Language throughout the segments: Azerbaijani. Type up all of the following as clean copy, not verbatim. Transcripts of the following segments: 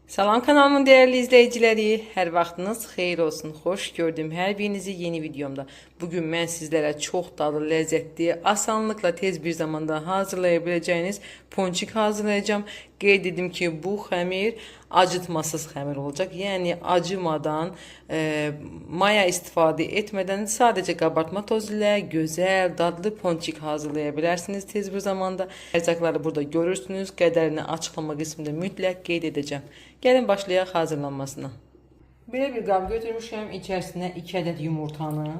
Salam kanalımın değerli izleyicileri, her vaxtınız xeyir olsun. Xoş gördüm hər birinizi yeni videomda. Bugün mən sizlərə çox dadlı, ləzzətli, asanlıqla tez bir zamanda hazırlaya biləcəyiniz ponçik hazırlayacağım. Qeyd edim ki, bu xəmir acıtmasız xəmir olacaq. Yəni acımadan, maya istifadə etmədən sadəcə qabartma tozu ilə gözəl, dadlı ponçik hazırlaya bilərsiniz tez bir zamanda. Ərzaqları burada görürsünüz. Qədərini açıqlama qismində mütləq qeyd edəcəm. Gəlin başlayaq hazırlanmasına. Belə bir qab götürmüşəm. İçərisinə 2 ədəd yumurtanı,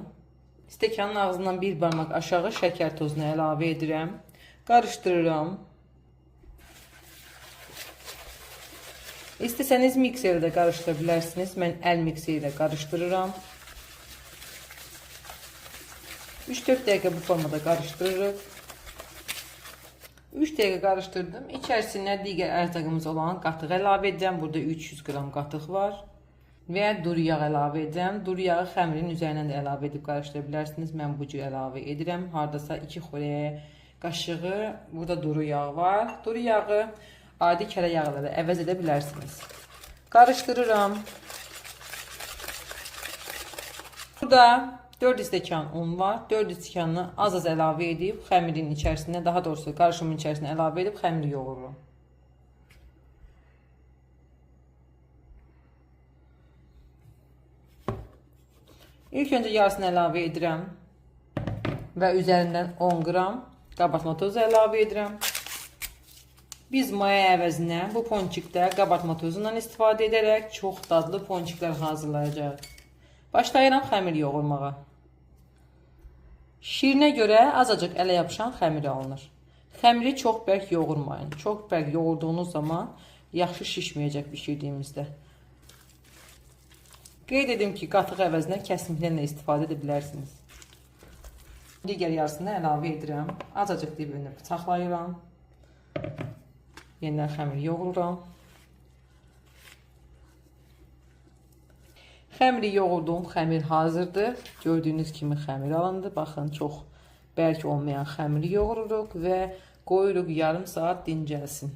stəkanın ağzından bir barmaq aşağı şəkər tozunu əlavə edirəm. Qarışdırıram. İstəsəniz mikserdə qarışdıra bilərsiniz. Mən əl mikseri ilə qarışdırıram. 3-4 dəqiqə bu formada qarışdırırıq. 3 dəqiqə qarışdırdım. İçərisinə digər ərzaqımız olan qatıq əlavə edəcəm. Burada 300 qram qatıq var. Və duru yağ əlavə edəcəm. Duru yağı xəmirin üzərindən də əlavə edib qarışdıra bilərsiniz. Mən bu cür əlavə edirəm. Hardasa 2 xörək qaşığı burada duru yağ var. Duru yağı adi kərə yağla da əvəz edə bilərsiniz. Qarışdırıram. Burada 4 stəkan un var. 4 stəkanını az-az əlavə edib xəmirin içərisinə, daha doğrusu qarışımın içərisinə əlavə edib xəmiri yoğururam. İlk öncə yarısını əlavə edirəm və üzərindən 10 qram qabartma tozu əlavə edirəm. Biz maya əvəzinə bu ponçikdə qabartma tozundan istifadə edərək çox dadlı ponçiklər hazırlayacağıq. Başlayıram xəmir yoğurmağa. Şirinə görə azacıq ələ yapışan xəmir alınır. Xəmiri çox bərk yoğurmayın. Çox bərk yoğurduğunuz zaman yaxşı şişməyəcək bişirdiyimizdə. Qeyd edim ki, qatıq əvəzinə kəsmiklərlə istifadə edə bilərsiniz. Digər yarısını əlavə edirəm. Azacıq dibini bıçaqlayıram. Yenidən xəmir yoğururam. Xəmiri yoğurduğum xəmir hazırdır. Gördüyünüz kimi xəmir alındı. Baxın, çox bərk olmayan xəmiri yoğururuq və qoyuruq yarım saat dincəlsin.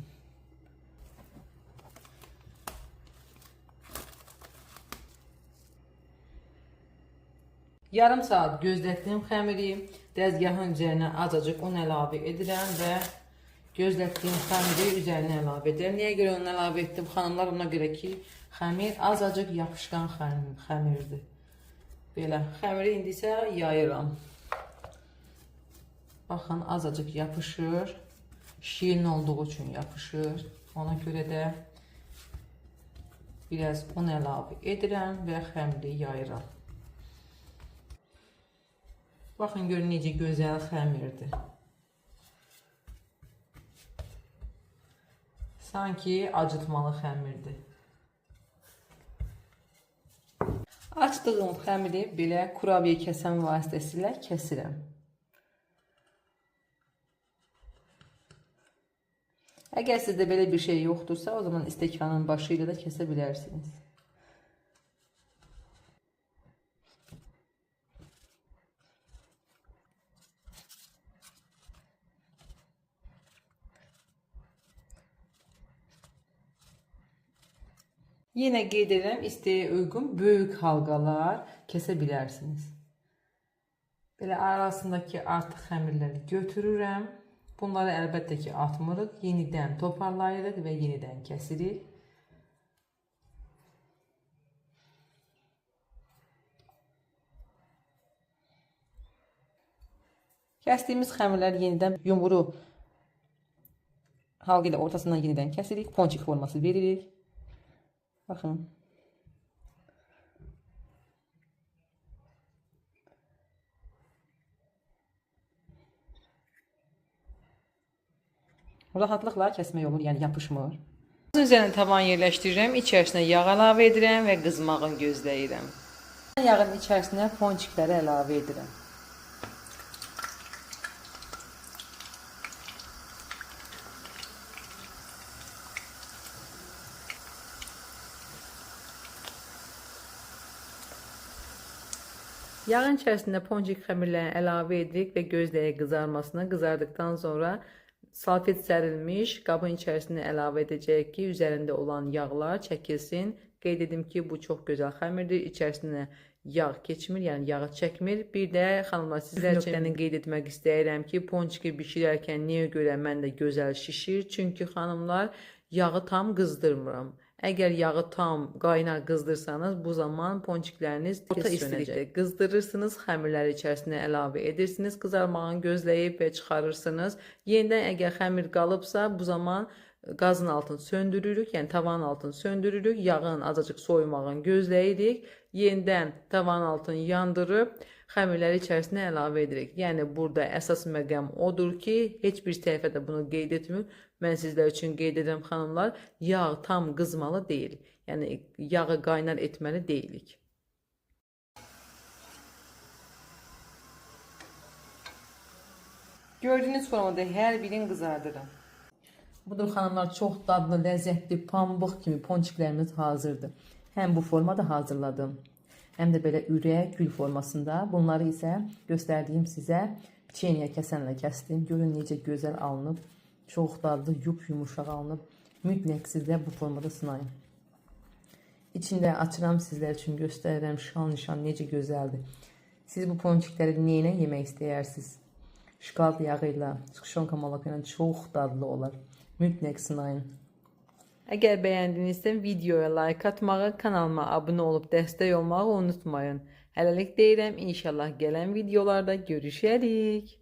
Yarım saat gözlətdiyim xəmiri dəzgahın üzərinə azacıq un əlavə edirəm və gözlətdiyim xəmiri üzərinə əlavə edirəm. Niyə görə onu əlavə etdim? Xanımlar, ona görə ki, xəmir azacıq yapışqan xəmirdir. Belə, xəmiri indi isə yayıram. Baxın, azacıq yapışır. Şirin olduğu üçün yapışır. Ona görə də biraz un əlavə edirəm və xəmiri yayıram. Baxın, görün necə gözəl xəmirdir. Sanki acıtmalı xəmirdir. Açdığım xəmiri belə kurabiyə kəsən vasitəsilə kəsirəm. Əgər sizdə belə bir şey yoxdursa, o zaman stəkanın başı ilə də kəsə bilərsiniz. Yenə qeyd edirəm, isteğə uyğun böyük halqalar kəsə bilərsiniz. Belə arasındakı artıq xəmirləri götürürəm. Bunları əlbəttə ki, atmırıq. Yenidən toparlayırıq və yenidən kəsirik. Kəsdiyimiz xəmirləri yenidən yumru halqı ilə ortasından yenidən kəsirik. Ponçik forması veririk. Baxın. Rahatlıqla kəsmək olur, yəni yapışmır. Üzərinə taban yerləşdirirəm, içərisinə yağ əlavə edirəm və qızmağını gözləyirəm. Yağın içərisinə ponçikləri əlavə edirəm. Yağın içərisində ponçik xəmirlərini əlavə edirik və gözləyək qızarmasına. Qızardıqdan sonra salfet sərilmiş qabın içərisinə əlavə edəcəyik ki, üzərində olan yağlar çəkilsin. Qeyd edim ki, bu çox gözəl xəmirdir. İçərisinə yağ keçmir, yəni yağı çəkmir. Bir də xanımlar, sizlər üçün qeyd etmək istəyirəm ki, ponçiki bişirərkən niyə görə mən də gözəl şişir? Çünki xanımlar, yağı tam qızdırmıram. Əgər yağı tam qaynar qızdırsanız, bu zaman ponçikləriniz tez sönəcək. Qızdırırsınız, xəmirləri içərisinə əlavə edirsiniz, qızarmağını gözləyib və çıxarırsınız. Yenidən əgər xəmir qalıbsa, bu zaman qazın altını söndürürük, yəni tavanın altını söndürürük, yağın azacıq soyumağını gözləyirik. Yenidən tavanın altını yandırıb, xəmirləri içərisinə əlavə edirik. Yəni, burada əsas məqam odur ki, heç bir səhifə də bunu qeyd etmir. Mən sizlər üçün qeyd edirəm xanımlar, yağ tam qızmalı deyil. Yəni, yağı qaynar etməli deyilik. Gördüyünüz formada hər birini qızardırım. Budur xanımlar, çox dadlı, ləzzətli, pambıq kimi ponçiklərimiz hazırdır. Həm bu formada hazırladım, həm də belə ürək, gül formasında. Bunları isə göstərdiyim sizə peçeniya kəsənlə kəsdim. Görün necə gözəl alınıb, çox dadlı, yumuşaq alınıb. Mütləq sizlər bu formada sınayın. İçində açıram, sizlər üçün göstərirəm, şan-nişan necə gözəldir. Siz bu ponçikləri neylə yemək istəyirsiniz? Şokolad yağı ilə, skuşonka molaka ilə çox dadlı olar. Mütləq sınayın. Əgər bəyəndinizsə videoya like atmağı, kanalıma abunə olub dəstək olmağı unutmayın. Hələlik deyirəm, inşallah gələn videolarda görüşərik.